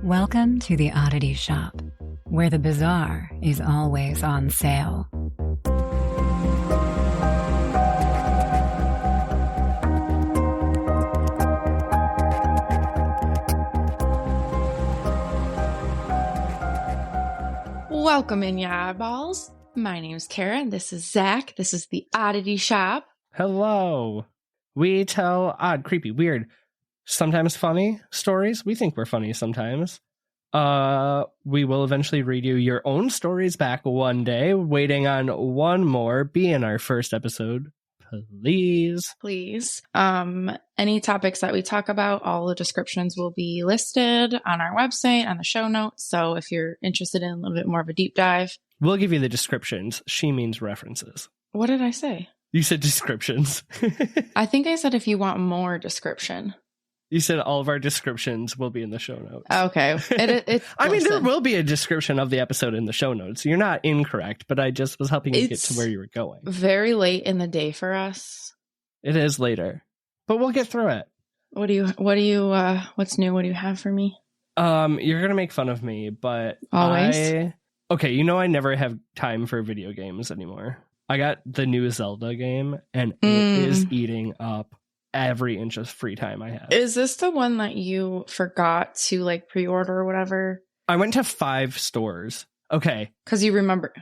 Welcome to the Oddity Shop, where the bizarre is always on sale. Welcome in, ya eyeballs. My name's Kara, and this is Zach. This is the Oddity Shop. Hello. We tell odd, creepy, weird, sometimes funny stories. We think we're funny sometimes. We will eventually read you your own stories back one day. Waiting on one more. Be in our first episode, please. Please. Any topics that we talk about, all the descriptions will be listed on our website, on the show notes. So if you're interested in a little bit more of a deep dive. We'll give you the descriptions. She means references. What did I say? You said descriptions. I think I said if you want more description. You said all of our descriptions will be in the show notes. Okay. I mean, there will be a description of the episode in the show notes. You're not incorrect, but I just was helping you get to where you were going. Very late in the day for us. It is later, but we'll get through it. What's new? What do you have for me? You're going to make fun of me, but always. Okay, you know I never have time for video games anymore. I got the new Zelda game, and it is eating up every inch of free time I have. Is this the one that you forgot to like pre-order or whatever? I went to 5 stores. Okay. Because you remember.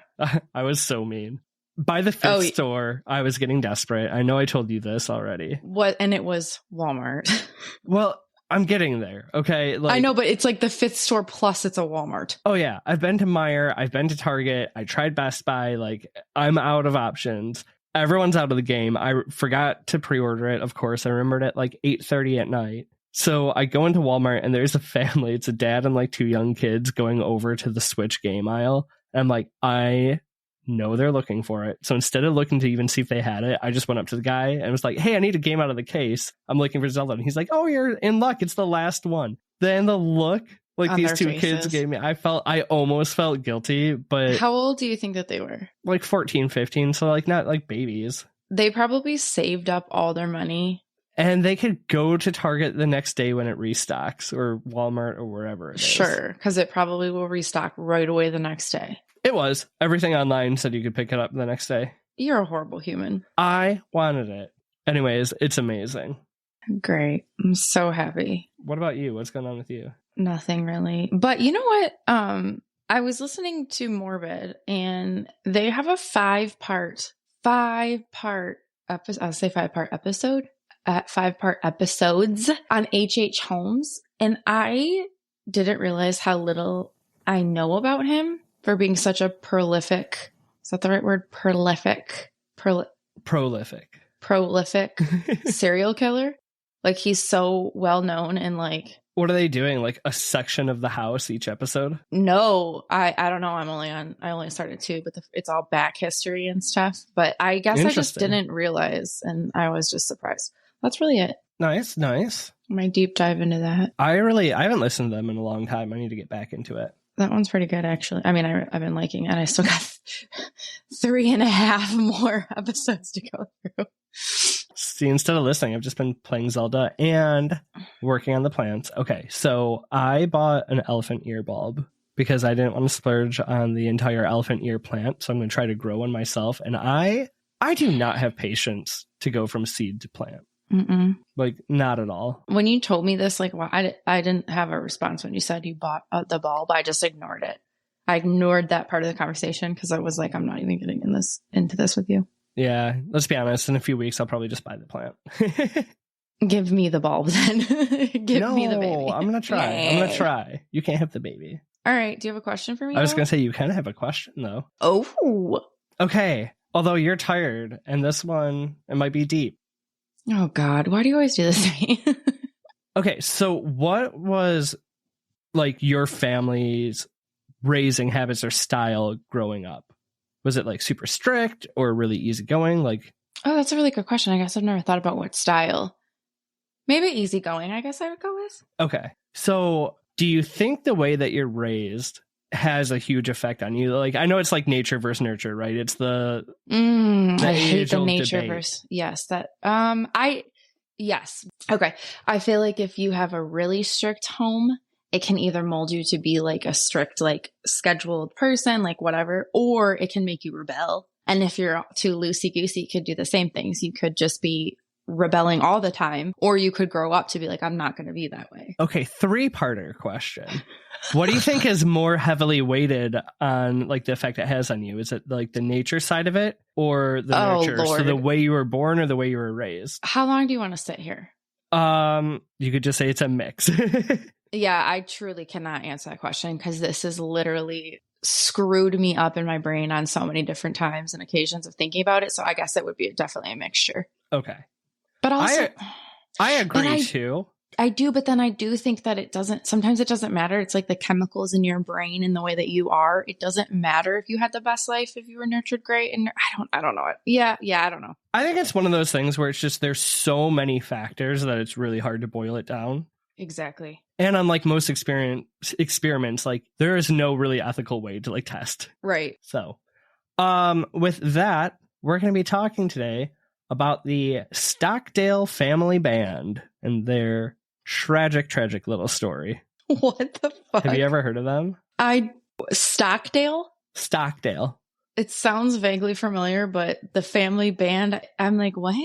I was so mean. By the 5th store, I was getting desperate. I know I told you this already. What? And it was Walmart. Well, I'm getting there, okay? I know, but it's like the 5th store plus it's a Walmart. Oh, yeah. I've been to Meijer. I've been to Target. I tried Best Buy. I'm out of options. Everyone's out of the game. I forgot to pre-order it, of course. I remembered at 8:30 at night. So I go into Walmart, and there's a family. It's a dad and 2 young kids going over to the Switch game aisle. And I'm like, I know they're looking for it. So instead of looking to even see if they had it, I just went up to the guy and was like, hey, I need a game out of the case. I'm looking for Zelda. And he's like, oh, you're in luck. It's the last one. Then the look these 2 kids gave me, I almost felt guilty. But how old do you think that they were? 14, 15. So not babies. They probably saved up all their money. And they could go to Target the next day when it restocks, or Walmart, or wherever it is. Sure, because it probably will restock right away the next day. It was. Everything online said you could pick it up the next day. You're a horrible human. I wanted it. Anyways, it's amazing. Great. I'm so happy. What about you? What's going on with you? Nothing really. But you know what? I was listening to Morbid, and they have a 5-part episode. I'll say 5-part episode. 5-part episodes on H.H. Holmes. And I didn't realize how little I know about him for being such a prolific. Is that the right word? Prolific serial killer. He's so well known and What are they doing? A section of the house each episode? No, I don't know. I only started 2, but it's all back history and stuff. But I guess I just didn't realize, and I was just surprised. That's really it. Nice. My deep dive into that. I haven't listened to them in a long time. I need to get back into it. That one's pretty good, actually. I mean, I've been liking it. I still got 3.5 more episodes to go through. See, instead of listening, I've just been playing Zelda and working on the plants. Okay, so I bought an elephant ear bulb because I didn't want to splurge on the entire elephant ear plant. So I'm going to try to grow one myself. And I do not have patience to go from seed to plant. Mm-mm. Not at all. When you told me this, I didn't have a response when you said you bought the bulb. I just ignored it. I ignored that part of the conversation because I was like, I'm not even getting into this with you. Yeah, let's be honest. In a few weeks, I'll probably just buy the plant. Give me the bulb then. Give me the baby. I'm going to try. You can't have the baby. All right. Do you have a question for me? I was going to say you kind of have a question, though. Oh. Okay. Although you're tired, and this one, it might be deep. Oh, God. Why do you always do this to me? Okay. So what was, your family's raising habits or style growing up? Was it super strict or really easygoing? Oh, that's a really good question. I guess I've never thought about what style. Maybe easygoing, I guess I would go with. Okay. So do you think the way that you're raised has a huge effect on you? I know it's nature versus nurture, right? It's the I hate the nature debate. Versus yes. Yes. Okay. I feel like if you have a really strict home it can either mold you to be like a strict, like scheduled person, like whatever, or it can make you rebel. And if you're too loosey-goosey, you could do the same things. You could just be rebelling all the time, or you could grow up to be like, I'm not going to be that way. Okay, 3-parter question. What do you think is more heavily weighted on like the effect it has on you? Is it like the nature side of it or the nurture? Lord. So the way you were born or the way you were raised? How long do you want to sit here? You could just say it's a mix. Yeah, I truly cannot answer that question because this has literally screwed me up in my brain on so many different times and occasions of thinking about it. So I guess it would be definitely a mixture. Okay. But also, I agree too. I do, but then I do think that sometimes it doesn't matter. It's like the chemicals in your brain and the way that you are. It doesn't matter if you had the best life, if you were nurtured great. And I don't know it. Yeah, I don't know. I think it's one of those things where it's just, there's so many factors that it's really hard to boil it down. Exactly. And unlike most experiments, like there is no really ethical way to like test. Right. So, with that, we're going to be talking today about the Stockdale Family Band and their tragic little story. What the fuck? Have you ever heard of them? Stockdale? Stockdale. It sounds vaguely familiar, but the family band, I'm like, what?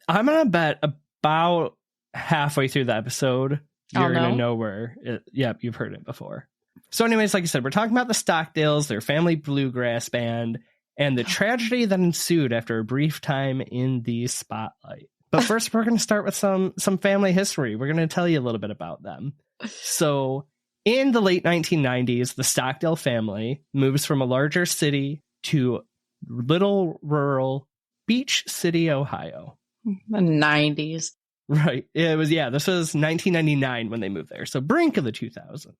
I'm going to bet about halfway through the episode, you're going to know where yep, you've heard it before. So anyways, like I said, we're talking about the Stockdales, their family bluegrass band, and the tragedy that ensued after a brief time in the spotlight. But first, we're going to start with some family history. We're going to tell you a little bit about them. So in the late 1990s, the Stockdale family moves from a larger city to little rural Beach City, Ohio. The 90s. Right. This was 1999 when they moved there. So brink of the 2000s.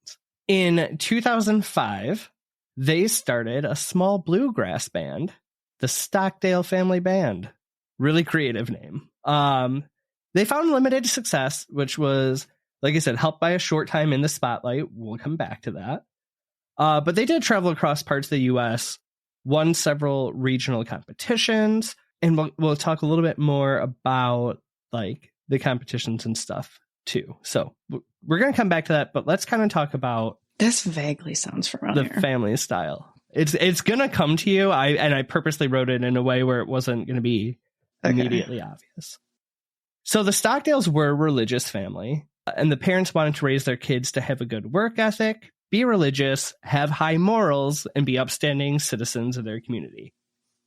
In 2005, they started a small bluegrass band, the Stockdale Family Band. Really creative name. They found limited success, which was, like I said, helped by a short time in the spotlight. We'll come back to that. But they did travel across parts of the U.S., won several regional competitions, and we'll talk a little bit more about like the competitions and stuff too. So we're going to come back to that, but let's kind of talk about this vaguely sounds familiar. The family style. It's going to come to you. I purposely wrote it in a way where it wasn't going to be immediately obvious. So the Stockdales were a religious family, and the parents wanted to raise their kids to have a good work ethic, be religious, have high morals, and be upstanding citizens of their community.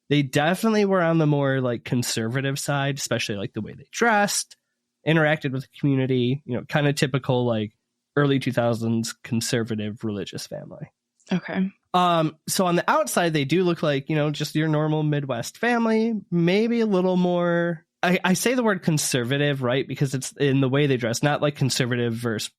They definitely were on the more like conservative side, especially like the way they dressed, interacted with the community, kind of typical like early 2000s conservative religious family. Okay. So on the outside, they do look like, just your normal Midwest family, maybe a little more. I say the word conservative, right? Because it's in the way they dress, not like conservative versus,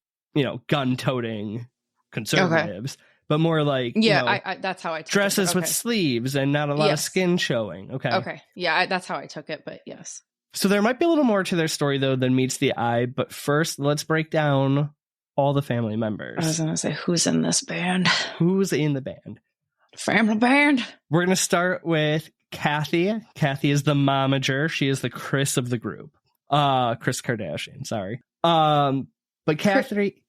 gun-toting conservatives, but more like, that's how I took dresses it. with sleeves and not a lot of skin showing. Okay. Okay. Yeah, that's how I took it, but yes. So there might be a little more to their story, though, than meets the eye. But first, let's break down all the family members. I was going to say, who's in this band? Who's in the band? Family band. We're going to start with Kathy. Kathy is the momager. She is the Chris of the group. Kris Kardashian, sorry. But Kathy...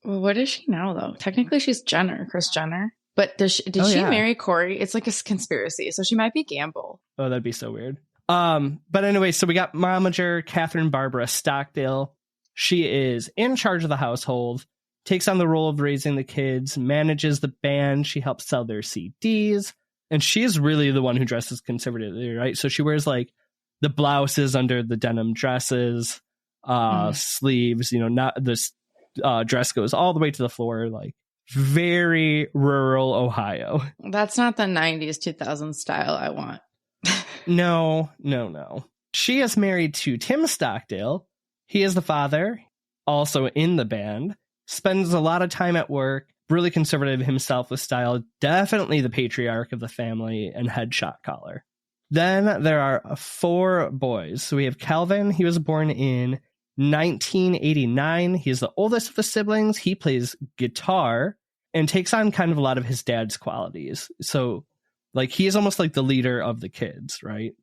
What is she now, though? Technically, she's Jenner, Kris Jenner. But did she marry Corey? It's like a conspiracy, so she might be Gamble. Oh, that'd be so weird. But anyway, so we got momager Catherine Barbara Stockdale. She is in charge of the household, takes on the role of raising the kids, manages the band. She helps sell their CDs. And she is really the one who dresses conservatively, right? So she wears like the blouses under the denim dresses, sleeves, not this dress goes all the way to the floor, like very rural Ohio. That's not the 90s, 2000s style I want. No. She is married to Tim Stockdale. He is the father, also in the band, spends a lot of time at work, really conservative himself with style, definitely the patriarch of the family and head shot caller. Then there are 4 boys. So we have Calvin. He was born in 1989. He's the oldest of the siblings. He plays guitar and takes on kind of a lot of his dad's qualities. So like he is almost like the leader of the kids, right?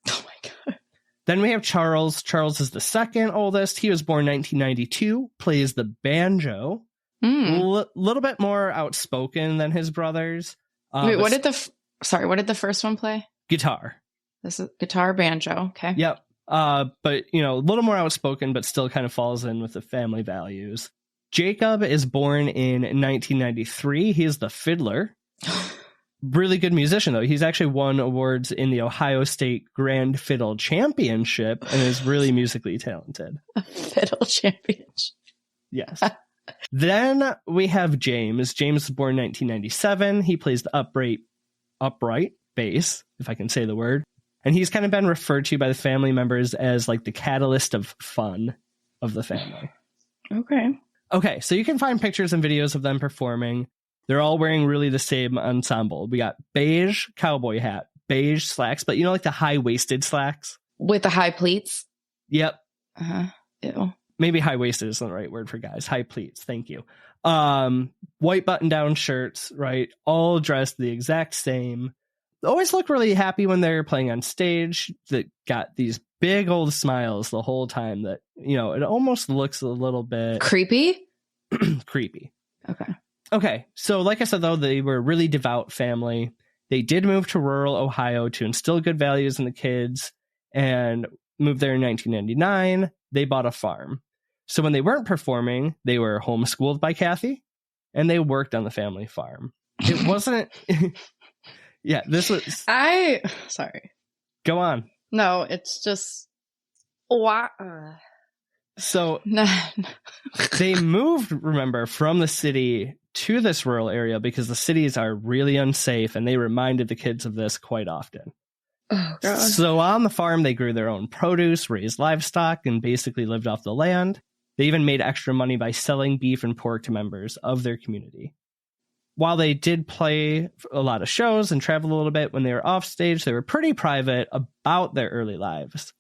Oh my God. Then we have Charles. Charles is the second oldest. He was born 1992, plays the banjo. Little bit more outspoken than his brothers. Wait, what did the first one play? Guitar. This is guitar, banjo. Okay. Yep. But, a little more outspoken, but still kind of falls in with the family values. Jacob is born in 1993. He is the fiddler. Really good musician, though. He's actually won awards in the Ohio State Grand Fiddle Championship and is really musically talented. A fiddle championship. Yes. Then we have James. James was born in 1997. He plays the upright bass, if I can say the word. And he's kind of been referred to by the family members as like the catalyst of fun of the family. Okay, so you can find pictures and videos of them performing. They're all wearing really the same ensemble. We got beige cowboy hat, beige slacks, but like the high-waisted slacks? With the high pleats? Yep. Ew. Maybe high-waisted isn't the right word for guys. High pleats, thank you. White button-down shirts, right? All dressed the exact same. Always look really happy when they're playing on stage. That got these big old smiles the whole time that, it almost looks a little bit... Creepy? Creepy. Okay, so like I said, though, they were a really devout family. They did move to rural Ohio to instill good values in the kids and moved there in 1999. They bought a farm. So when they weren't performing, they were homeschooled by Kathy and they worked on the family farm. It wasn't... Yeah, this was... Sorry. Go on. No, it's just... Why? So they moved, remember, from the city to this rural area because the cities are really unsafe, and they reminded the kids of this quite often. Oh, God. So on the farm, they grew their own produce, raised livestock, and basically lived off the land. They even made extra money by selling beef and pork to members of their community. While they did play a lot of shows and travel a little bit when they were off stage, they were pretty private about their early lives.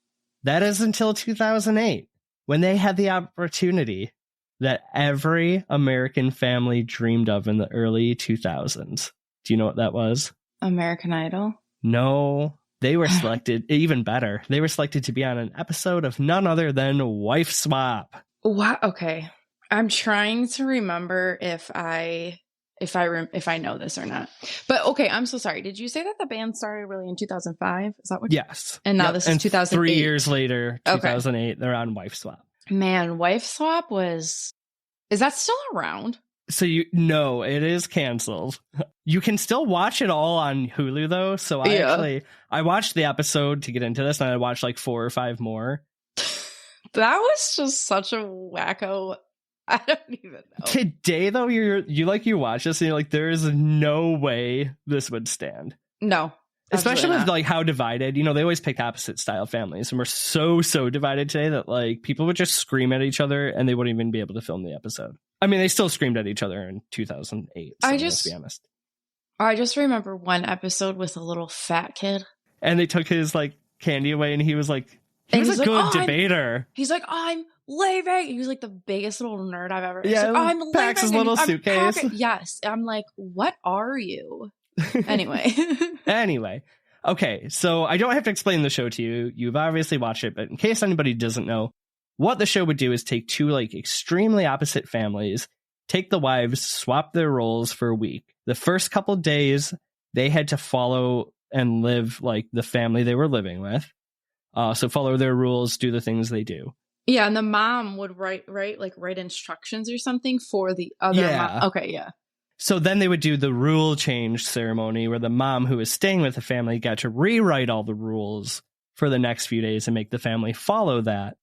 That is until 2008, when they had the opportunity that every American family dreamed of in the early 2000s. Do you know what that was? American Idol? No, they were selected, even better. They were selected to be on an episode of none other than Wifeswap. Wow. Okay. I'm trying to remember if I know this or not. But okay, I'm so sorry. Did you say that the band started really in 2005? Is that what? Yes. And now this is 2008. 3 years later, 2008, they're on Wifeswap. Man, Wifeswap is that still around? So no, it is canceled. You can still watch it all on Hulu though. So I watched the episode to get into this, and I watched like 4 or 5 more. That was just such a wacko. I don't even know. Today though, you watch this and you're like, there is no way this would stand. No. Especially with like how divided, they always pick opposite style families, and we're so divided today that like people would just scream at each other and they wouldn't even be able to film the episode. I mean, they still screamed at each other in 2008. So let's be honest. I just remember one episode with a little fat kid, and they took his like candy away, and he was like, he was a good debater. He's like, I'm leaving. He was like the biggest little nerd I've ever. Yeah, like, I'm leaving. Packs his little suitcase. Yes, I'm like, what are you? Anyway. Anyway. Okay, so I don't have to explain the show to you. You've obviously watched it, but in case anybody doesn't know, what the show would do is take 2 like extremely opposite families, take the wives, swap their roles for a week. The first couple days, they had to follow and live like the family they were living with. So follow their rules, do the things they do. Yeah, and the mom would write instructions or something for the other mom. Okay, yeah. So then they would do the rule change ceremony where the mom who was staying with the family got to rewrite all the rules for the next few days and make the family follow that.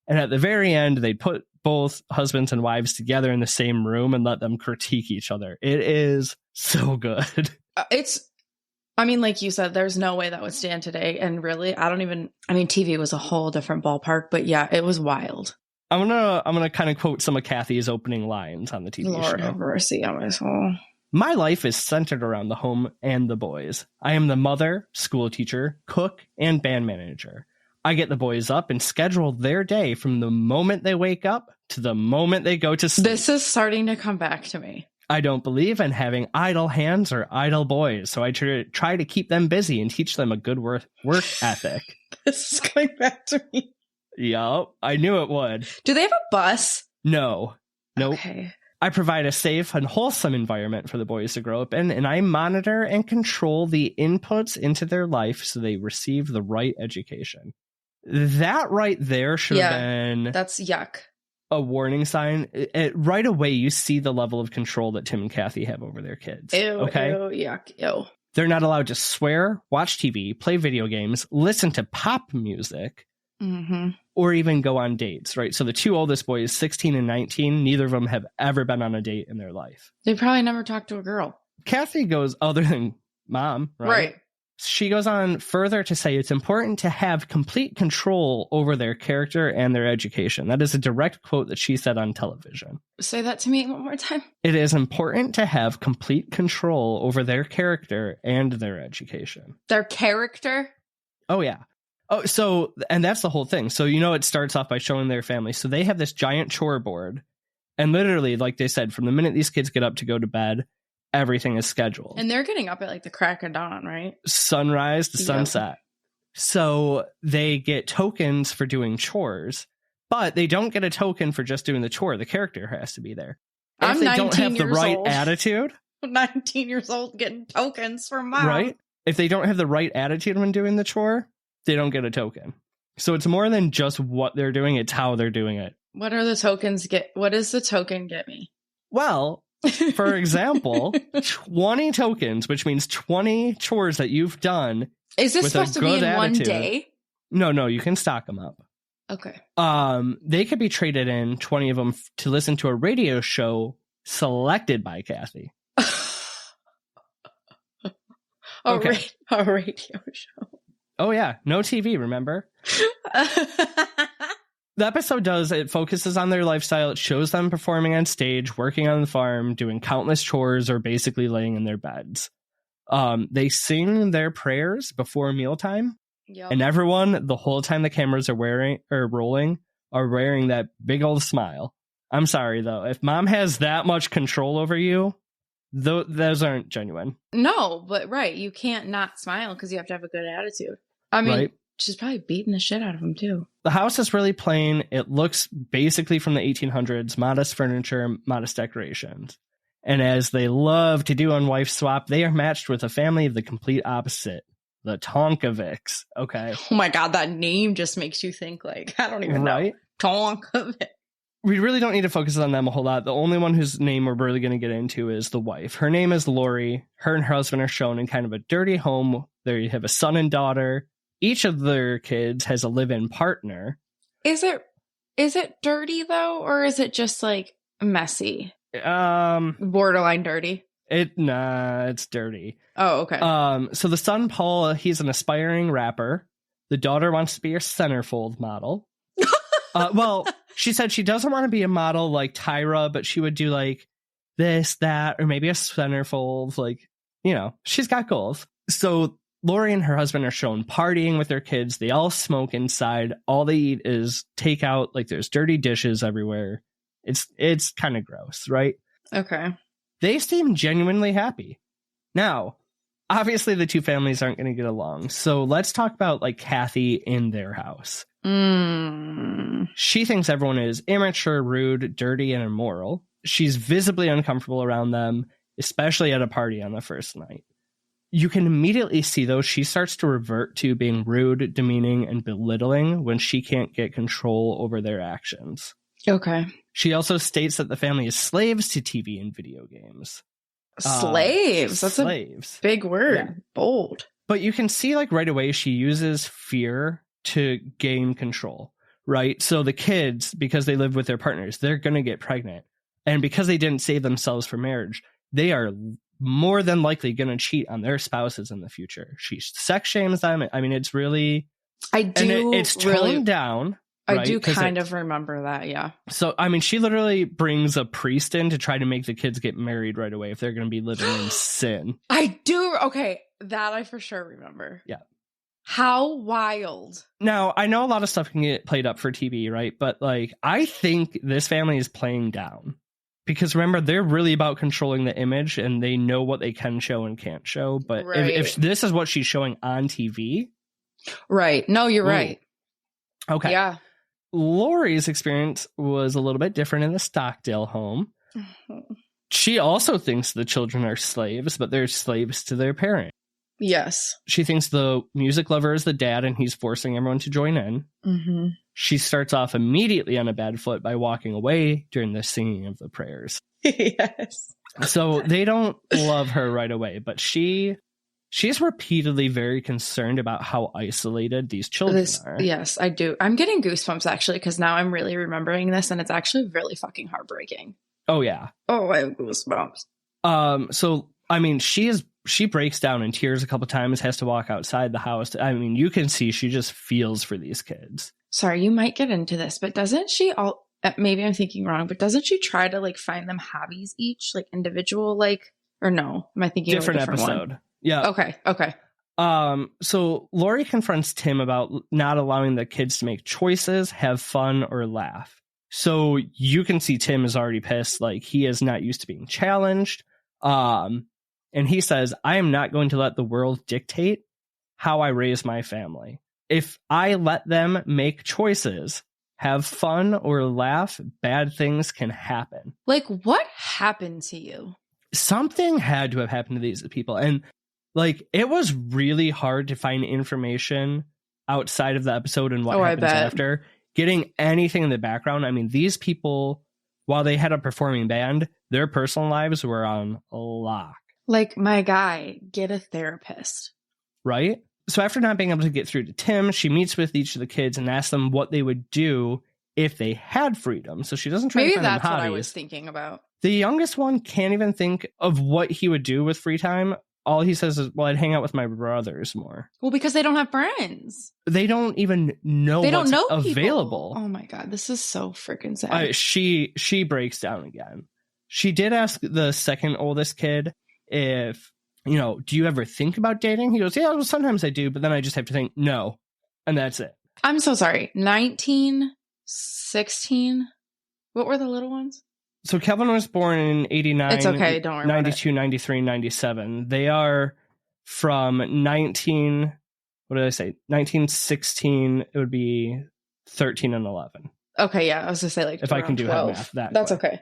And at the very end, they'd put both husbands and wives together in the same room and let them critique each other. It is so good. Like you said, there's no way that would stand today. And really, TV was a whole different ballpark, but yeah, it was wild. I'm gonna kind of quote some of Kathy's opening lines on the TV show. Lord have mercy on my soul. My life is centered around the home and the boys. I am the mother, school teacher, cook, and band manager. I get the boys up and schedule their day from the moment they wake up to the moment they go to sleep. This is starting to come back to me. I don't believe in having idle hands or idle boys, so I try to keep them busy and teach them a good work ethic. This is coming back to me. Yup, I knew it would. Do they have a bus? No. Nope. Okay. I provide a safe and wholesome environment for the boys to grow up in, and I monitor and control the inputs into their life so they receive the right education. That right there should have been... That's yuck. A warning sign. Right away, you see the level of control that Tim and Kathy have over their kids. Ew, okay? ew, yuck, ew. They're not allowed to swear, watch TV, play video games, listen to pop music, or even go on dates, right? So the two oldest boys, 16 and 19, neither of them have ever been on a date in their life. They probably never talked to a girl. Kathy goes, other than mom, right? She goes on further to say it's important to have complete control over their character and their education. That is a direct quote that she said on television. Say that to me one more time. It is important to have complete control over their character and their education. Their character? Oh, yeah. Oh, so, and that's the whole thing. So, it starts off by showing their family. So they have this giant chore board. And literally, like they said, from the minute these kids get up to go to bed, everything is scheduled. And they're getting up at like the crack of dawn, right? Sunrise to sunset. So they get tokens for doing chores, but they don't get a token for just doing the chore. The character has to be there. I'm if they 19 don't have the years right old. attitude. I'm 19 years old getting tokens from mom. Right? If they don't have the right attitude when doing the chore, they don't get a token. So it's more than just what they're doing, it's how they're doing it. What are the tokens what does the token get me? Well, for example, 20 tokens, which means 20 chores that you've done. Is this supposed to be in one day? No, you can stock them up. Okay. They could be traded in, 20 of them, to listen to a radio show selected by Kathy. A radio show. Oh, yeah. No TV, remember? The episode it focuses on their lifestyle. It shows them performing on stage, working on the farm, doing countless chores, or basically laying in their beds. They sing their prayers before mealtime. Yep. And everyone, the whole time the cameras are rolling, are wearing that big old smile. I'm sorry, though. If mom has that much control over you, those aren't genuine. No, but right. You can't not smile because you have to have a good attitude. I mean, right? She's probably beating the shit out of him, too. The house is really plain. It looks basically from the 1800s, modest furniture, modest decorations. And as they love to do on Wifeswap, they are matched with a family of the complete opposite, the Tonkovics. Okay. Oh my God, that name just makes you think like, I don't even know. Tonkovic. We really don't need to focus on them a whole lot. The only one whose name we're really going to get into is the wife. Her name is Lori. Her and her husband are shown in kind of a dirty home. They have a son and daughter. Each of their kids has a live-in partner. Is it dirty though, or is it just like messy? Borderline dirty. It's dirty. Oh, okay. So the son, Paul, he's an aspiring rapper. The daughter wants to be a centerfold model. Well, she said she doesn't want to be a model like Tyra, but she would do like this, that, or maybe a centerfold. Like, she's got goals. So Lori and her husband are shown partying with their kids. They all smoke inside. All they eat is takeout. Like there's dirty dishes everywhere. It's kind of gross, right? Okay. They seem genuinely happy. Now, obviously the two families aren't going to get along. So let's talk about like Kathy in their house. She thinks everyone is immature, rude, dirty, and immoral. She's visibly uncomfortable around them, especially at a party on the first night. You can immediately see, though, she starts to revert to being rude, demeaning, and belittling when she can't get control over their actions. Okay. She also states that the family is slaves to TV and video games. Slaves? That's slaves. A big word. Yeah. Bold. But you can see, like, right away, she uses fear to gain control, right? So the kids, because they live with their partners, they're going to get pregnant. And because they didn't save themselves for marriage, they are more than likely going to cheat on their spouses in the future. She sex shames them. I mean, it's really... it's toned down. Right? I do kind of remember that, yeah. So, I mean, she literally brings a priest in to try to make the kids get married right away if they're going to be living in sin. I do. Okay, that I for sure remember. Yeah. How wild. Now, I know a lot of stuff can get played up for TV, right? But, like, I think this family is playing down. Because remember, they're really about controlling the image and they know what they can show and can't show. But if this is what she's showing on TV. Right. No, you're right. Okay. Yeah. Lori's experience was a little bit different in the Stockdale home. She also thinks the children are slaves, but they're slaves to their parent. Yes. She thinks the music lover is the dad and he's forcing everyone to join in. Mm-hmm. She starts off immediately on a bad foot by walking away during the singing of the prayers. Yes. So they don't love her right away, but she's repeatedly very concerned about how isolated these children are. Yes, I do. I'm getting goosebumps actually, because now I'm really remembering this and it's actually really fucking heartbreaking. Oh, yeah. Oh, I have goosebumps. So, I mean, she breaks down in tears a couple times, has to walk outside the house. I mean, you can see she just feels for these kids. Sorry, you might get into this, but doesn't she maybe I'm thinking wrong, but doesn't she try to like find them hobbies each, like individual, like, or no? Am I thinking different of a different episode? One? Yeah. Okay. So Lori confronts Tim about not allowing the kids to make choices, have fun, or laugh. So you can see Tim is already pissed, like he is not used to being challenged. And he says, I am not going to let the world dictate how I raise my family. If I let them make choices, have fun, or laugh, bad things can happen. Like, what happened to you? Something had to have happened to these people. And like, it was really hard to find information outside of the episode and what happens after. Getting anything in the background. I mean, these people, while they had a performing band, their personal lives were on lock. Like, my guy, get a therapist. Right? So after not being able to get through to Tim, she meets with each of the kids and asks them what they would do if they had freedom. So she doesn't try to find them hobbies. Maybe that's what I was thinking about. The youngest one can't even think of what he would do with free time. All he says is, well, I'd hang out with my brothers more. Well, because they don't have friends. They don't even know what's available. People. Oh my God, this is so freaking sad. She breaks down again. She did ask the second oldest kid if, do you ever think about dating? He goes, yeah, well, sometimes I do, but then I just have to think, no. And that's it. I'm so sorry. 19, 16. What were the little ones? So Kevin was born in 89. It's okay, don't worry 92, 93, 97. They are from 1916. It would be 13 and 11. Okay, yeah. I was going to say like if I can do 12. Math that's quick. Okay.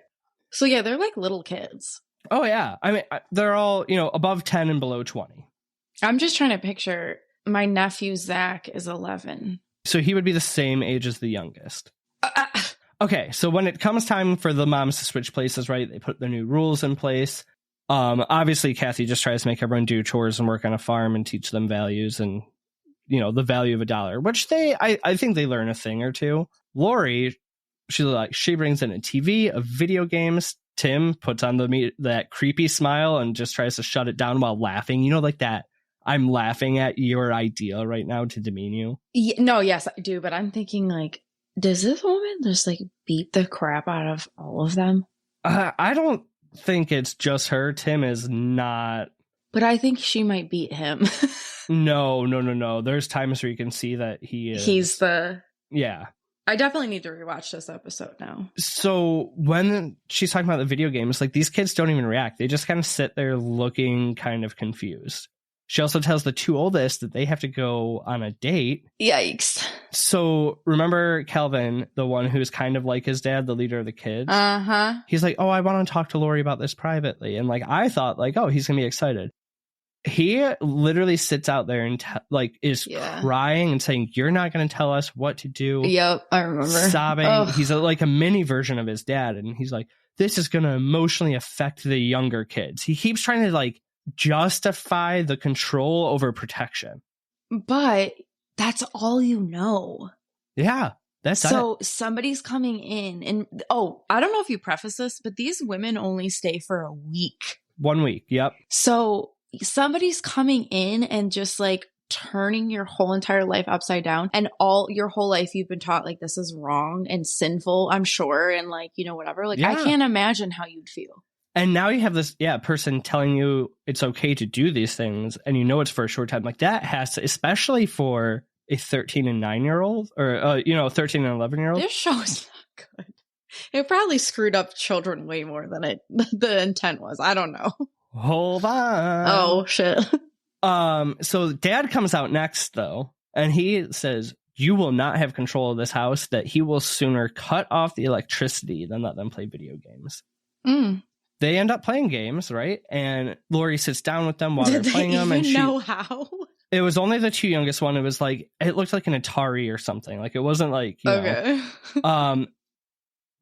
So yeah, they're like little kids. Oh yeah. I mean, they're all, above 10 and below 20. I'm just trying to picture my nephew, Zach, is 11. So he would be the same age as the youngest. Okay, so when it comes time for the moms to switch places, right, they put the new rules in place. Obviously, Kathy just tries to make everyone do chores and work on a farm and teach them values and, the value of $1, which I think they learn a thing or two. Lori, she brings in a TV, a video games. Tim puts on that creepy smile and just tries to shut it down while laughing. Like that. I'm laughing at your idea right now to demean you. Yes, I do. But I'm thinking like, does this woman just like beat the crap out of all of them? I don't think it's just her. Tim is not. But I think she might beat him. No. There's times where you can see that he is. He's the. Yeah. I definitely need to rewatch this episode now. So when she's talking about the video games, like these kids don't even react. They just kind of sit there looking kind of confused. She also tells the two oldest that they have to go on a date. Yikes. So remember Calvin, the one who's kind of like his dad, the leader of the kids? Uh-huh. He's like, oh, I want to talk to Lori about this privately. And like, I thought like, oh, he's going to be excited. He literally sits out there and is crying and saying, you're not going to tell us what to do. Yep, I remember. Sobbing. Ugh. He's like a mini version of his dad. And he's like, this is going to emotionally affect the younger kids. He keeps trying to like justify the control over protection. But that's all you know. Yeah. So somebody's coming in and, I don't know if you preface this, but these women only stay for a week. 1 week. Yep. So somebody's coming in and just like turning your whole entire life upside down, and your whole life you've been taught like this is wrong and sinful, I'm sure. And like, whatever, like I can't imagine how you'd feel. And now you have this, person telling you it's okay to do these things, and it's for a short time. Like that has to, especially for a 13 and 9-year-old or, 13 and 11-year-old. This show is not good. It probably screwed up children way more than the intent was. I don't know. Hold on. Oh, shit. So dad comes out next, though, and he says, you will not have control of this house, that he will sooner cut off the electricity than let them play video games. Mm. They end up playing games, right? And Lori sits down with them while they're playing them. Did they and know how? It was only the two youngest one. It was like, it looked like an Atari or something. Like, it wasn't like, you know.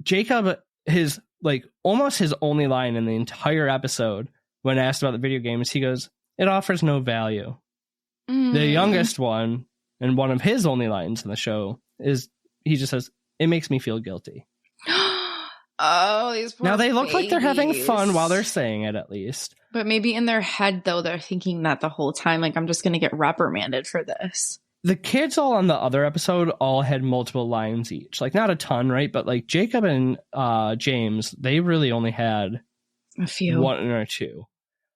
Jacob, his, like, almost his only line in the entire episode when asked about the video games, he goes, "It offers no value." The youngest one, and one of his only lines in the show, is he just says, "It makes me feel guilty." Oh, these poor Now they look like they're having babies. fun while they're saying it, at least. But maybe in their head, though, they're thinking that the whole time, like, I'm just going to get reprimanded for this. The kids all on the other episode all had multiple lines each. Like, not a ton, right? But like Jacob and James, they really only had a few, one or two.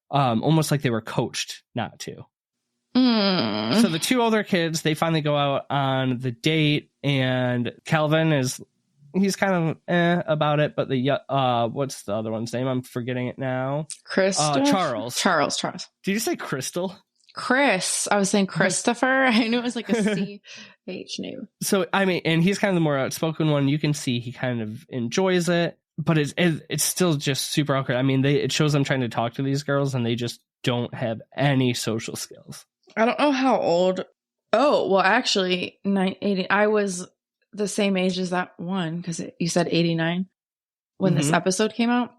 Almost like they were coached not to. So the two older kids, they finally go out on the date, and Calvin he's kind of about it, but the what's the other one's name? I'm forgetting it now. Charles. Did you say Crystal? Chris. I was saying Christopher. I knew it was like a CH name. So, I mean, and he's kind of the more outspoken one. You can see he kind of enjoys it, but it's still just super awkward. I mean, it shows them trying to talk to these girls, and they just don't have any social skills. I don't know how old. Oh, well, actually, 80. I was the same age as that one, because you said 89 when this episode came out.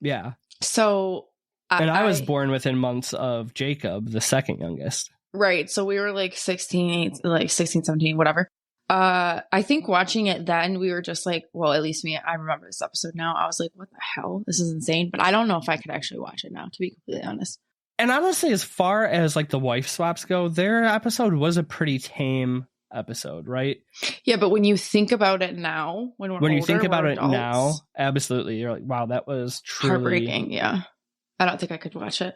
Yeah. So I was born within months of Jacob, the second youngest. Right. So we were like 16, 17, whatever. I think watching it then, we were just like, well, at least me, I remember this episode now. I was like, what the hell? This is insane. But I don't know if I could actually watch it now, to be completely honest. And honestly, as far as like the wife swaps go, their episode was a pretty tame episode, right? Yeah, but when you think about it now, when you think about it now, absolutely, you're like, wow, that was truly heartbreaking. Yeah, I don't think I could watch it.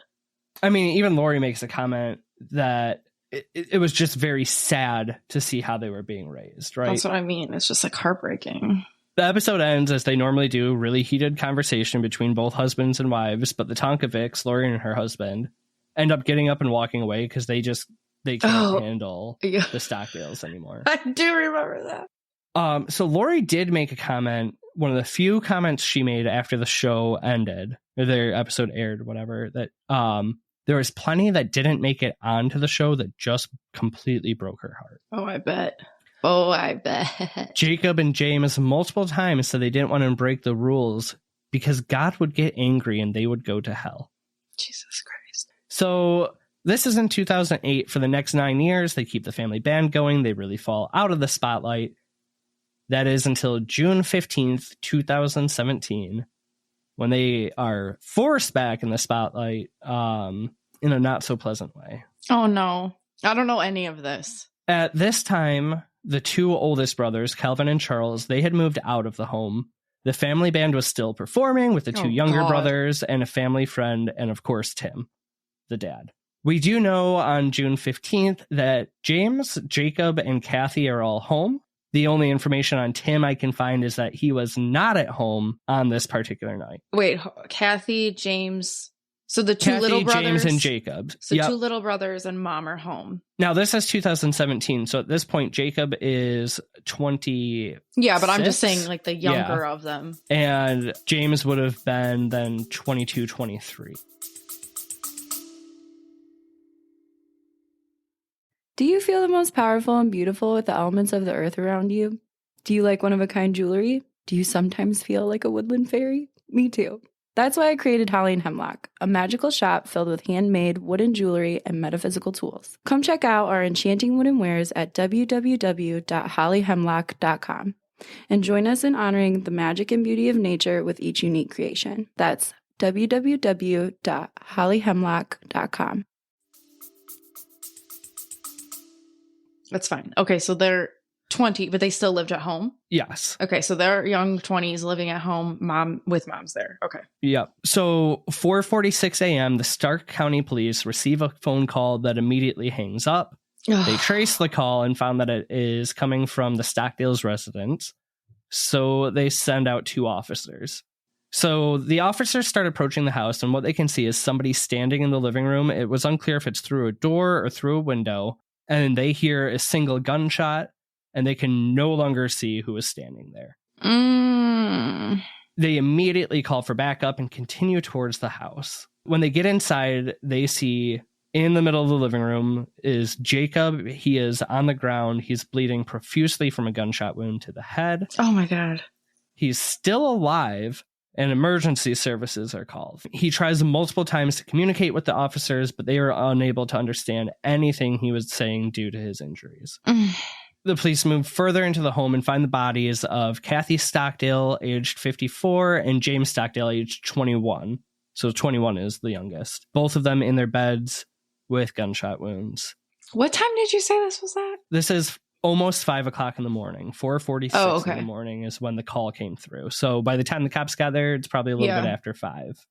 I mean, even Lori makes a comment that it was just very sad to see how they were being raised, right? That's what I mean. It's just like heartbreaking. The episode ends as they normally do, really heated conversation between both husbands and wives, but the Tonkovics, Lori and her husband, end up getting up and walking away because they can't handle the Stockdales anymore. I do remember that. So Lori did make a comment, one of the few comments she made after the show ended, or their episode aired, whatever, that there was plenty that didn't make it onto the show that just completely broke her heart. Oh, I bet. Jacob and James multiple times said they didn't want to break the rules because God would get angry and they would go to hell. Jesus Christ. So this is in 2008. For the next 9 years, they keep the family band going. They really fall out of the spotlight. That is until June 15th, 2017, when they are forced back in the spotlight in a not so pleasant way. Oh, no. I don't know any of this. At this time, the two oldest brothers, Calvin and Charles, they had moved out of the home. The family band was still performing with the two younger brothers and a family friend, and of course, Tim, the dad. We do know on June 15th that James, Jacob, and Kathy are all home. The only information on Tim I can find is that he was not at home on this particular night. Wait, Kathy, James... So the two little brothers, James, and Jacob. So two little brothers and mom are home. Now this is 2017. So at this point, Jacob is 20. Yeah, but I'm just saying like the younger of them. And James would have been then 22, 23. Do you feel the most powerful and beautiful with the elements of the earth around you? Do you like one-of-a-kind jewelry? Do you sometimes feel like a woodland fairy? Me too. That's why I created Holly and Hemlock, a magical shop filled with handmade wooden jewelry and metaphysical tools. Come check out our enchanting wooden wares at www.hollyhemlock.com and join us in honoring the magic and beauty of nature with each unique creation. That's www.hollyhemlock.com. That's fine. Okay, so they're 20, but they still lived at home? Yes. Okay, so they're young 20s living at home, mom's there. Okay. Yep. So 4:46 a.m., the Stark County Police receive a phone call that immediately hangs up. They trace the call and found that it is coming from the Stockdale's residence. So they send out 2 officers. So the officers start approaching the house, and what they can see is somebody standing in the living room. It was unclear if it's through a door or through a window. And they hear a single gunshot, and they can no longer see who is standing there. They immediately call for backup and continue towards the house. When they get inside, they see in the middle of the living room is Jacob. He is on the ground. He's bleeding profusely from a gunshot wound to the head. Oh my God. He's still alive, and emergency services are called. He tries multiple times to communicate with the officers, but they are unable to understand anything he was saying due to his injuries. The police move further into the home and find the bodies of Kathy Stockdale, aged 54, and James Stockdale, aged 21. So 21 is the youngest. Both of them in their beds with gunshot wounds. What time did you say this was at? This is almost 5 o'clock in the morning. 4:46 in the morning is when the call came through. So by the time the cops got there, it's probably a little bit after 5.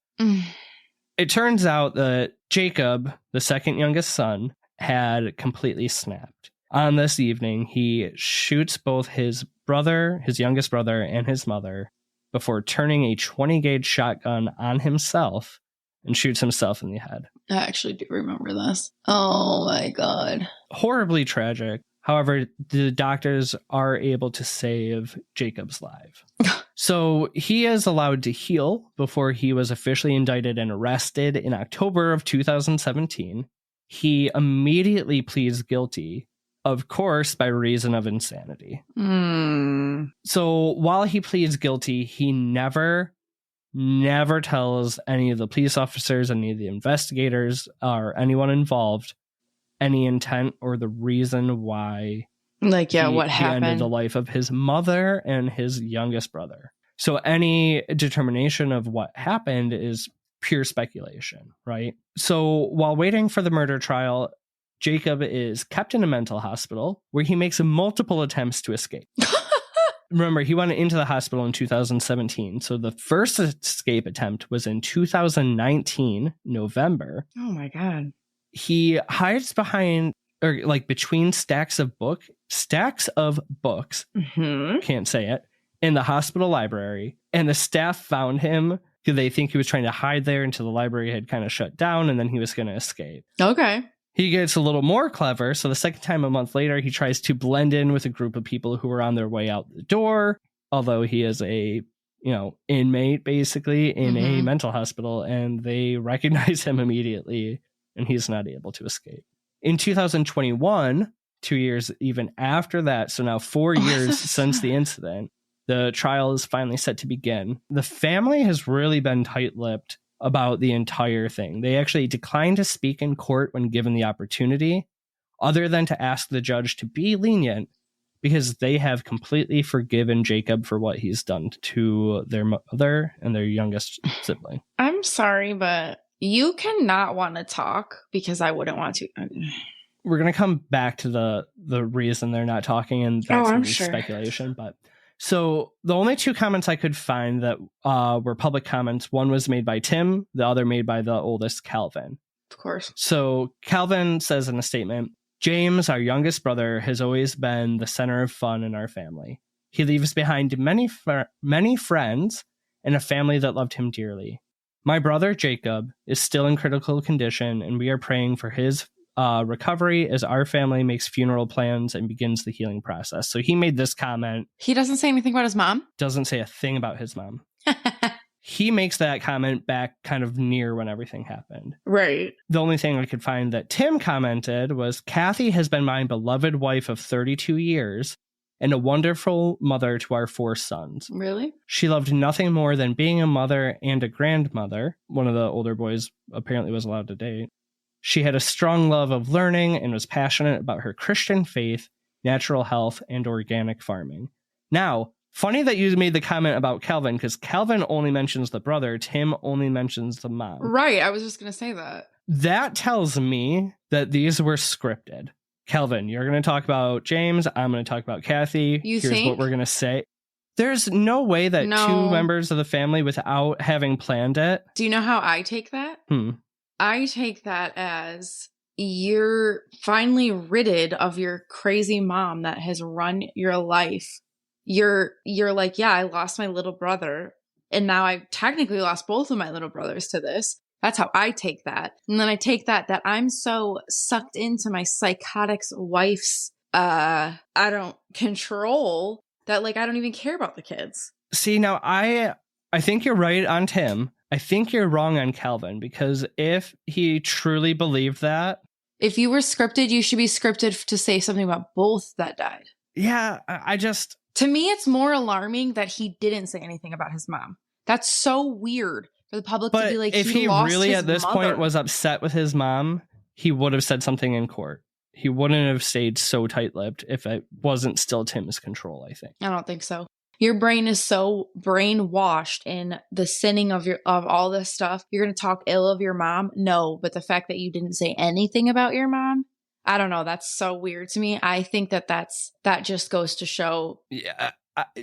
It turns out that Jacob, the second youngest son, had completely snapped. On this evening, he shoots both his brother, his youngest brother, and his mother before turning a 20-gauge shotgun on himself and shoots himself in the head. I actually do remember this. Oh my God. Horribly tragic. However, the doctors are able to save Jacob's life. So he is allowed to heal before he was officially indicted and arrested in October of 2017. He immediately pleads guilty, of course, by reason of insanity. So while he pleads guilty, he never tells any of the police officers, any of the investigators, or anyone involved any intent or the reason why what he happened? ended the life of his mother and his youngest brother. So any determination of what happened is pure speculation, right? So while waiting for the murder trial, Jacob is kept in a mental hospital where he makes multiple attempts to escape. Remember, he went into the hospital in 2017. So the first escape attempt was in 2019, November. Oh my God. He hides behind or like between stacks of books, can't say it, in the hospital library. And the staff found him because they think he was trying to hide there until the library had kind of shut down and then he was going to escape. Okay. He gets a little more clever. So the second time a month later, he tries to blend in with a group of people who are on their way out the door, although he is a, inmate basically in a mental hospital, and they recognize him immediately and he's not able to escape. In 2021, 2 years even after that, so now 4 years since the incident, the trial is finally set to begin. The family has really been tight-lipped about the entire thing. They actually declined to speak in court when given the opportunity, other than to ask the judge to be lenient, because they have completely forgiven Jacob for what he's done to their mother and their youngest sibling. I'm sorry, but you cannot want to talk because I wouldn't want to. We're going to come back to the reason they're not talking, and that's going to be speculation. But so the only two comments I could find that were public comments, one was made by Tim, the other made by the oldest, Calvin. Of course. So Calvin says in a statement, James, our youngest brother, has always been the center of fun in our family. He leaves behind many friends and a family that loved him dearly. My brother, Jacob, is still in critical condition, and we are praying for his recovery as our family makes funeral plans and begins the healing process. So he made this comment. He doesn't say anything about his mom? Doesn't say a thing about his mom. He makes that comment back kind of near when everything happened. Right. The only thing I could find that Tim commented was, Kathy has been my beloved wife of 32 years and a wonderful mother to our 4 sons. Really? She loved nothing more than being a mother and a grandmother. One of the older boys apparently was allowed to date. She had a strong love of learning and was passionate about her Christian faith, natural health, and organic farming. Now, funny that you made the comment about Calvin, because Calvin only mentions the brother, Tim only mentions the mom. Right, I was just going to say that. That tells me that these were scripted. Calvin, you're going to talk about James. I'm going to talk about Kathy. Here's what we're going to say. There's no way that two members of the family without having planned it. Do you know how I take that? I take that as you're finally ridded of your crazy mom that has run your life. You're like, yeah, I lost my little brother, and now I've technically lost both of my little brothers to this. That's how I take that. And then I take that I'm so sucked into my psychotic wife's, I don't control that, like, I don't even care about the kids. See, now I I think you're right on Tim. I think you're wrong on Calvin, because if he truly believed that. If you were scripted, you should be scripted to say something about both that died. Yeah, I just. To me, it's more alarming that he didn't say anything about his mom. That's so weird for the public to be like, if he lost really his at this mother. point was upset with his mom, he would have said something in court. He wouldn't have stayed so tight-lipped if it wasn't still Tim's control, I think. I don't think so. Your brain is so brainwashed in the sinning of all this stuff. You're going to talk ill of your mom? No, but the fact that you didn't say anything about your mom, I don't know. That's so weird to me. I think that just goes to show. Yeah.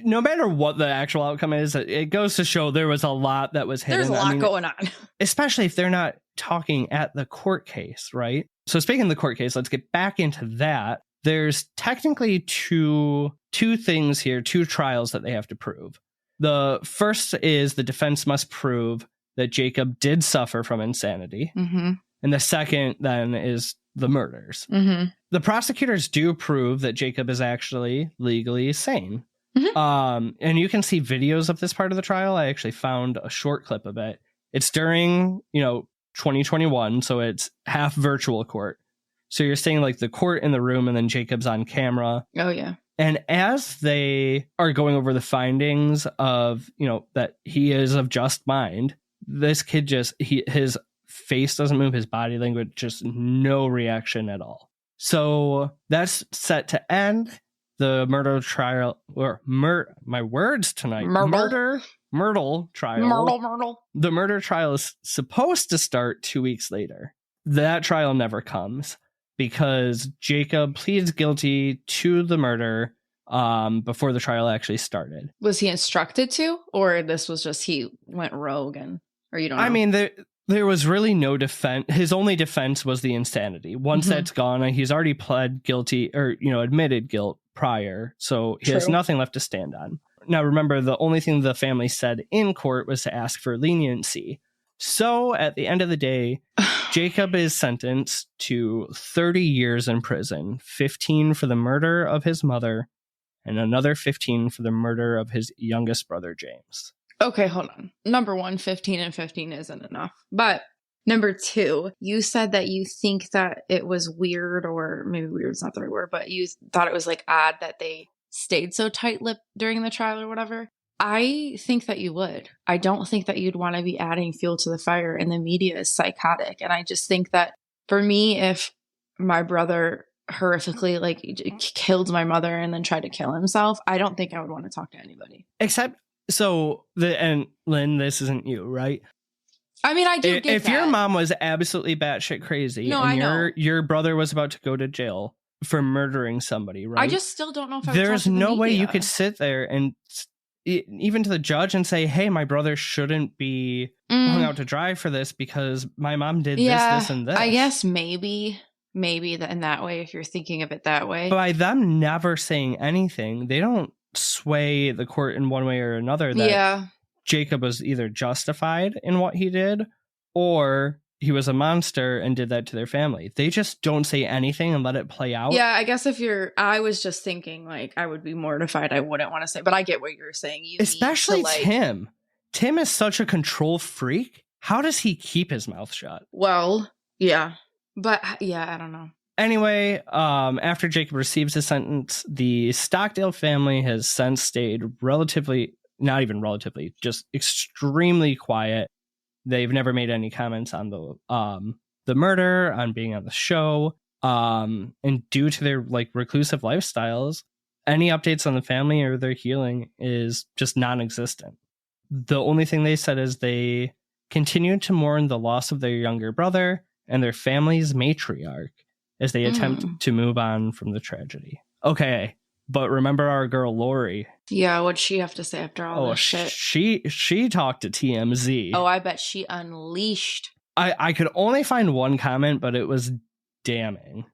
No matter what the actual outcome is, it goes to show there was a lot that was hidden. There's a lot going on. Especially if they're not talking at the court case, right? So speaking of the court case, let's get back into that. There's technically two things here, two trials that they have to prove. The first is the defense must prove that Jacob did suffer from insanity. Mm-hmm. And the second then is the murders. Mm-hmm. The prosecutors do prove that Jacob is actually legally sane. Mm-hmm. And you can see videos of this part of the trial. I actually found a short clip of it. It's during, 2021, so it's half virtual court. So you're seeing like the court in the room and then Jacob's on camera. Oh, yeah. And as they are going over the findings of, that he is of just mind, this kid his face doesn't move, his body language, just no reaction at all. So that's set to end. The murder trial, or my words tonight, Myrtle trial. Myrtle. The murder trial is supposed to start 2 weeks later. That trial never comes because Jacob pleads guilty to the murder before the trial actually started. Was he instructed to, or this was just he went rogue or you don't know? I mean, there was really no defense. His only defense was the insanity. Once that's gone, he's already pled guilty or, admitted guilt prior. So he has nothing left to stand on. Now, remember, the only thing the family said in court was to ask for leniency. So at the end of the day, Jacob is sentenced to 30 years in prison, 15 for the murder of his mother and another 15 for the murder of his youngest brother, James. Okay, hold on. Number one, 15 and 15 isn't enough. But number two, you said that you think that it was weird, or maybe weird is not the right word, but you thought it was like odd that they stayed so tight-lipped during the trial or whatever. I think that you would. I don't think that you'd want to be adding fuel to the fire, and the media is psychotic. And I just think that for me, if my brother horrifically killed my mother and then tried to kill himself, I don't think I would want to talk to anybody. Except, and Lynn, this isn't you, right? I mean, I do get if that. your mom was absolutely batshit crazy and your brother was about to go to jail for murdering somebody, right? I just still don't know if I would There's talk to the no way media. you could sit there and even to the judge and say, hey, my brother shouldn't be hung out to dry for this because my mom did this, and this. I guess maybe in that way, if you're thinking of it that way. By them never saying anything, they don't sway the court in one way or another that Jacob was either justified in what he did or he was a monster and did that to their family. They just don't say anything and let it play out. Yeah, I guess I was just thinking I would be mortified. I wouldn't want to say, but I get what you're saying. Especially Tim. Tim is such a control freak. How does he keep his mouth shut? Well, yeah. But yeah, I don't know. Anyway, after Jacob receives his sentence, the Stockdale family has since stayed not even relatively, just extremely quiet. They've never made any comments on the murder, on being on the show, and due to their reclusive lifestyles, any updates on the family or their healing is just non-existent. The only thing they said is they continue to mourn the loss of their younger brother and their family's matriarch as they attempt to move on from the tragedy. Okay, but remember our girl Lori. Yeah, what'd she have to say after all this shit? She talked to TMZ. Oh, I bet she unleashed. I could only find one comment, but it was damning.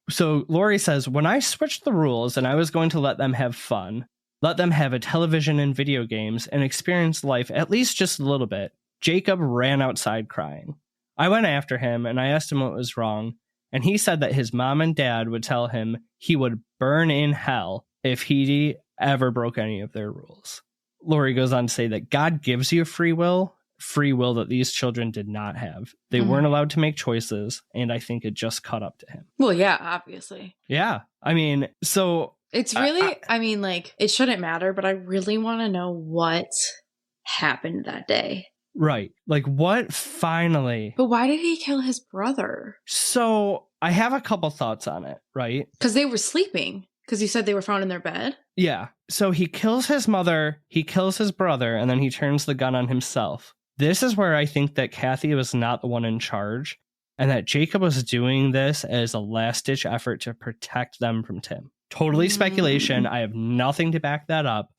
So Lori says, when I switched the rules and I was going to let them have fun, let them have a television and video games and experience life at least just a little bit, Jacob ran outside crying. I went after him and I asked him what was wrong, and he said that his mom and dad would tell him he would burn in hell if he ever broke any of their rules. Lori goes on to say that God gives you free will that these children did not have. They weren't allowed to make choices, and I think it just caught up to him. Well, yeah, obviously. Yeah. I mean, so... It's really, I mean, like, it shouldn't matter, but I really want to know what happened that day. Right. Like, what finally... But why did he kill his brother? So, I have a couple thoughts on it, right? Because they were sleeping. Because you said they were found in their bed? Yeah. So, he kills his mother, he kills his brother, and then he turns the gun on himself. This is where I think that Kathy was not the one in charge, and that Jacob was doing this as a last-ditch effort to protect them from Tim. Totally speculation. I have nothing to back that up,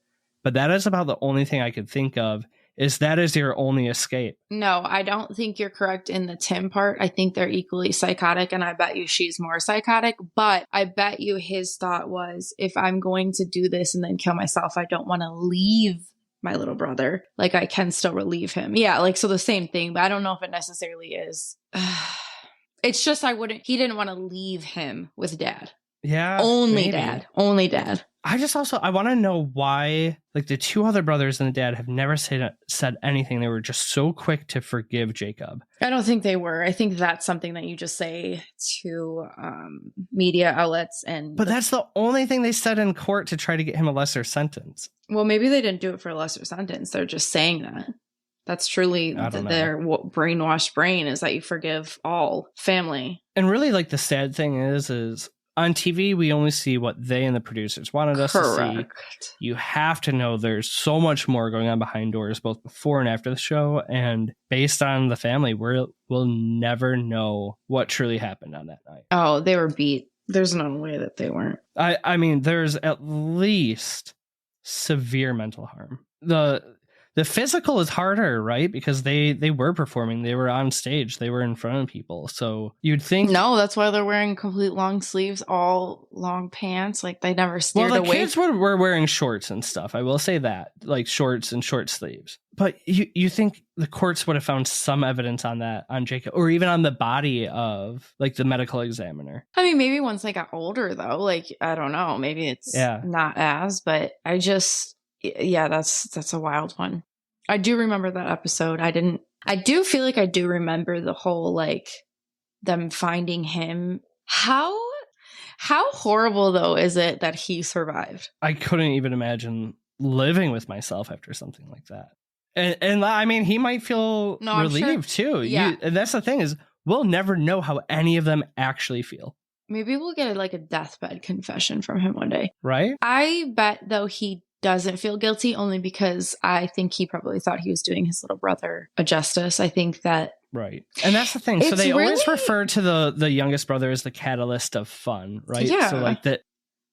but that is about the only thing I could think of, is that is your only escape. No, I don't think you're correct in the Tim part. I think they're equally psychotic, and I bet you she's more psychotic, but I bet you his thought was, if I'm going to do this and then kill myself, I don't want to leave my little brother. Like, I can still relieve him. Yeah, like, so the same thing, but I don't know if it necessarily is. It's just he didn't want to leave him with dad. Yeah. Only maybe. dad. I want to know why, like, the two other brothers and the dad have never said anything. They were just so quick to forgive Jacob. I don't think they were. I think that's something that you just say to media outlets. But that's the only thing they said in court to try to get him a lesser sentence. Well, maybe they didn't do it for a lesser sentence. They're just saying that. That's truly their brainwashed brain, is that you forgive all family. And really, like, the sad thing is on TV, we only see what they and the producers wanted us to see. You have to know there's so much more going on behind doors, both before and after the show. And based on the family, we'll never know what truly happened on that night. Oh, they were beat. There's no way that they weren't. I mean, there's at least severe mental harm. The physical is harder, right? Because they were performing. They were on stage. They were in front of people. So you'd think... No, that's why they're wearing complete long sleeves, all long pants. Like, they never steered away. Well, the kids were wearing shorts and stuff. I will say that. Like, shorts and short sleeves. But you think the courts would have found some evidence on that, on Jacob, or even on the body of, like, the medical examiner. I mean, maybe once they got older, though. Like, I don't know. Maybe it's not as, but I just... Yeah, that's a wild one. I do remember that episode. I do feel like I do remember the whole, like, them finding him. How horrible, though, is it that he survived? I couldn't even imagine living with myself after something like that. And I mean, he might feel relieved too. Yeah. And that's the thing, is we'll never know how any of them actually feel. Maybe we'll get like a deathbed confession from him one day. Right? I bet, though, he doesn't feel guilty, only because I think he probably thought he was doing his little brother a justice. I think that... Right. And that's the thing. So they always refer to the youngest brother as the catalyst of fun, right? Yeah. So, like, that,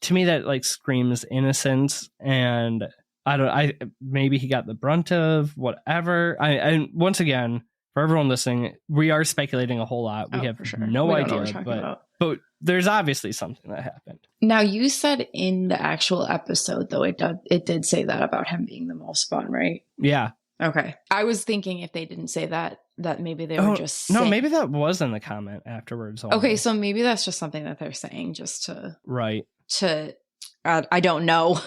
to me, that, like, screams innocence, and maybe he got the brunt of whatever. And once again, for everyone listening, we are speculating a whole lot. We have no idea, but there's obviously something that happened. Now, you said in the actual episode, though, it did say that about him being the most fun, right? Yeah. Okay. I was thinking if they didn't say that maybe they were just saying. No, maybe that was in the comment afterwards. Only. Okay, so maybe that's just something that they're saying just to... Right. I don't know.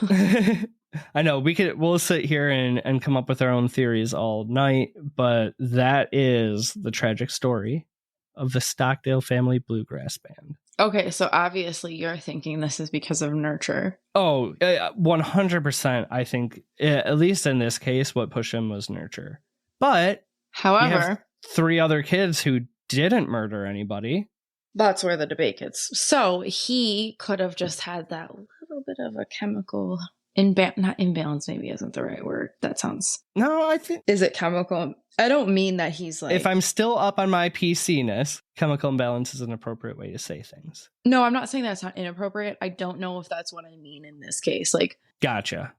I know we'll sit here and come up with our own theories all night, but that is the tragic story of the Stockdale Family Bluegrass Band. Okay, so obviously you're thinking this is because of nurture. Oh, 100%. I think, at least in this case, what pushed him was nurture. But, however, 3 other kids who didn't murder anybody. That's where the debate gets. So he could have just had that little bit of a chemical... not imbalance maybe isn't the right word. That sounds... No, I think... Is it chemical? I don't mean that he's like... If I'm still up on my PC-ness, chemical imbalance is an appropriate way to say things. No, I'm not saying that's not inappropriate. I don't know if that's what I mean in this case. Like... Gotcha.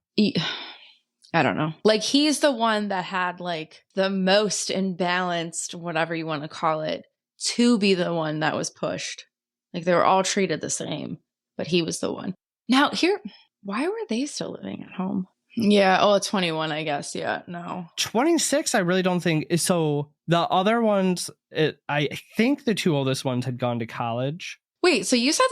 I don't know. Like, he's the one that had, like, the most imbalanced, whatever you want to call it, to be the one that was pushed. Like, they were all treated the same, but he was the one. Now, why were they still living at home? Yeah. Oh, 21, I guess. Yeah. No. 26, I really don't think. So the other ones, I think the 2 oldest ones had gone to college. Wait, so you said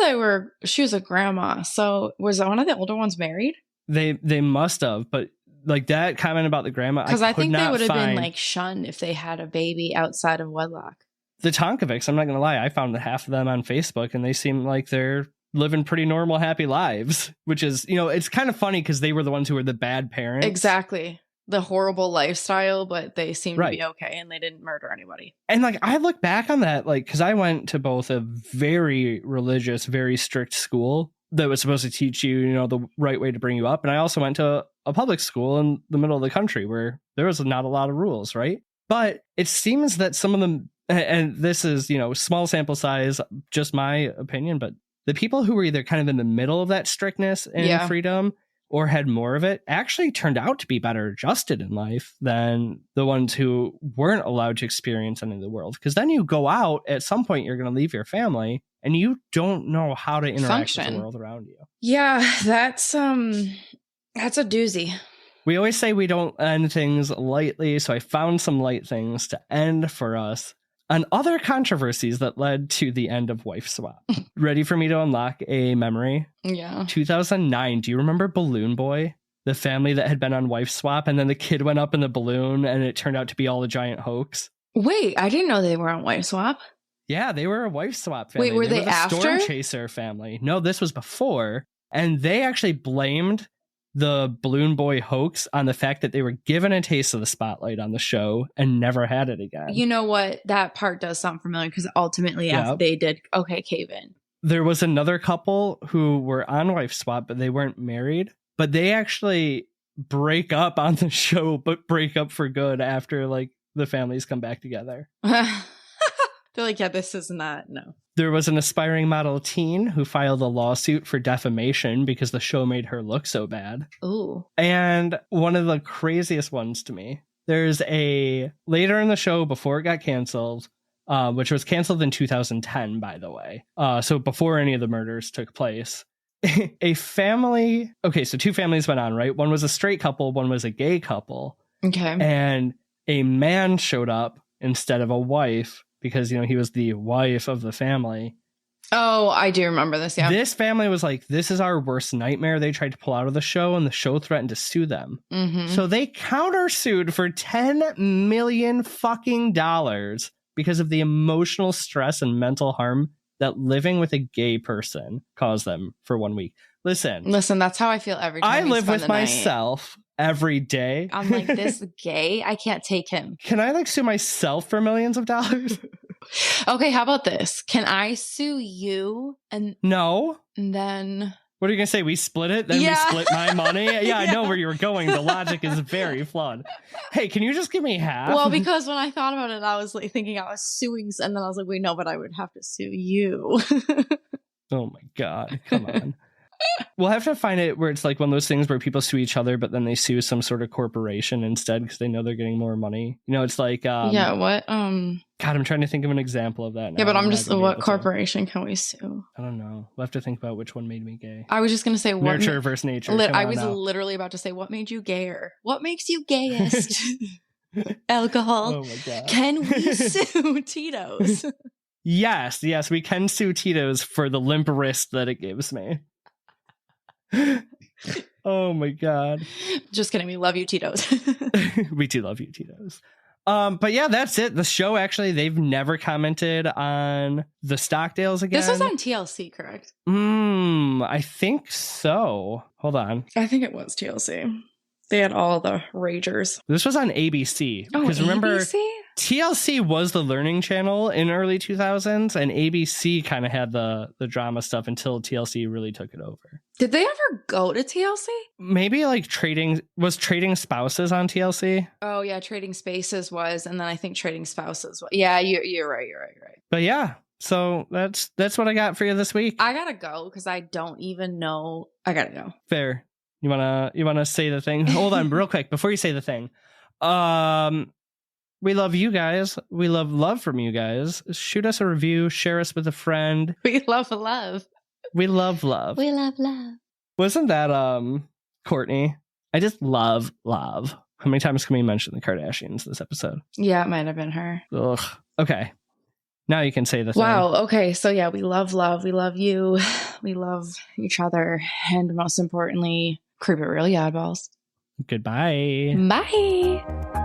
she was a grandma. So was one of the older ones married? They must have, but like that comment about the grandma, Because I think they would have been find like shunned if they had a baby outside of wedlock. the Tonkovics. I'm not gonna lie, I found half of them on Facebook, and they seem like they're living pretty normal, happy lives. Which is, it's kind of funny because they were the ones who were the bad parents. Exactly. The horrible lifestyle, but they seem to Right. be okay, and they didn't murder anybody. And like I look back on that, like, because I went to both a very religious, very strict school that was supposed to teach you, the right way to bring you up, and I also went to a public school in the middle of the country where there was not a lot of rules, right? But it seems that some of them, and this is, small sample size, just my opinion, but the people who were either kind of in the middle of that strictness and freedom or had more of it actually turned out to be better adjusted in life than the ones who weren't allowed to experience any of the world. Because then you go out, at some point you're going to leave your family and you don't know how to interact with the world around you. Yeah, that's a doozy. We always say we don't end things lightly, so I found some light things to end for us on other controversies that led to the end of Wifeswap. Ready for me to unlock a memory? Yeah. 2009. Do you remember Balloon Boy? The family that had been on Wifeswap, and then the kid went up in the balloon and it turned out to be all a giant hoax. Wait, I didn't know they were on Wifeswap. Yeah, they were a Wifeswap family. Wait, were they the after? Storm Chaser family. No, this was before. And they actually blamed the Balloon Boy hoax on the fact that they were given a taste of the spotlight on the show and never had it again. You know what? That part does sound familiar because ultimately after they did cave in. There was another couple who were on Wifeswap, but they weren't married. But they actually break up on the show, but break up for good after like the families come back together. They're like, yeah, this is not, no. There was an aspiring model teen who filed a lawsuit for defamation because the show made her look so bad. Ooh. And one of the craziest ones to me, there's a later in the show before it got canceled, which was canceled in 2010, by the way. So before any of the murders took place, a family. Okay, so two families went on, right? One was a straight couple, one was a gay couple. Okay. And a man showed up instead of a wife because, he was the wife of the family. Oh, I do remember this, yeah. This family was like, this is our worst nightmare. They tried to pull out of the show and the show threatened to sue them. Mm-hmm. So they countersued for $10 million fucking dollars because of the emotional stress and mental harm that living with a gay person caused them for 1 week. Listen, that's how I feel every time I live with myself every day. I'm like, this gay? I can't take him. Can I sue myself for millions of dollars? Okay, how about this? Can I sue you? And no. And then what are you going to say? We split it? Then we split my money? Yeah, I know where you were going. The logic is very flawed. Hey, can you just give me half? Well, because when I thought about it, I was like thinking I was suing, and then I was like, wait, no, but I would have to sue you. Oh my God. Come on. We'll have to find it where it's like one of those things where people sue each other, but then they sue some sort of corporation instead because they know they're getting more money. It's like yeah, what? God, I'm trying to think of an example of that now. Yeah, but I'm just what corporation can we sue? I don't know. We'll have to think about which one made me gay. I was just gonna say what nurture versus nature. I was literally about to say what made you gayer? What makes you gayest? Alcohol. Oh my God. Can we sue Tito's? Yes, we can sue Tito's for the limp wrist that it gives me. Oh my God. Just kidding. We love you, Tito's. We do love you, Tito's. But yeah, that's it. The show, actually, they've never commented on the Stockdales again. This was on TLC, correct? I think so. Hold on. I think it was TLC. They had all the ragers. This was on ABC. Oh, because remember, ABC? TLC was the learning channel in early 2000s, and ABC kind of had the drama stuff until TLC really took it over. Did they ever go to TLC? Maybe like Trading Spouses on TLC? Oh, yeah, Trading Spaces was, and then I think Trading Spouses was. Yeah, you're right. But yeah, so that's what I got for you this week. I gotta go because I don't even know. I gotta go. Fair. You wanna say the thing? Hold on, real quick before you say the thing. We love you guys. We love from you guys. Shoot us a review. Share us with a friend. We love love. We love love. We love love. Wasn't that Courtney? I just love love. How many times can we mention the Kardashians this episode? Yeah, it might have been her. Ugh. Okay. Now you can say the thing. Wow. Okay. So yeah, we love love. We love you. We love each other. And most importantly, creep it really oddballs. Goodbye. Bye.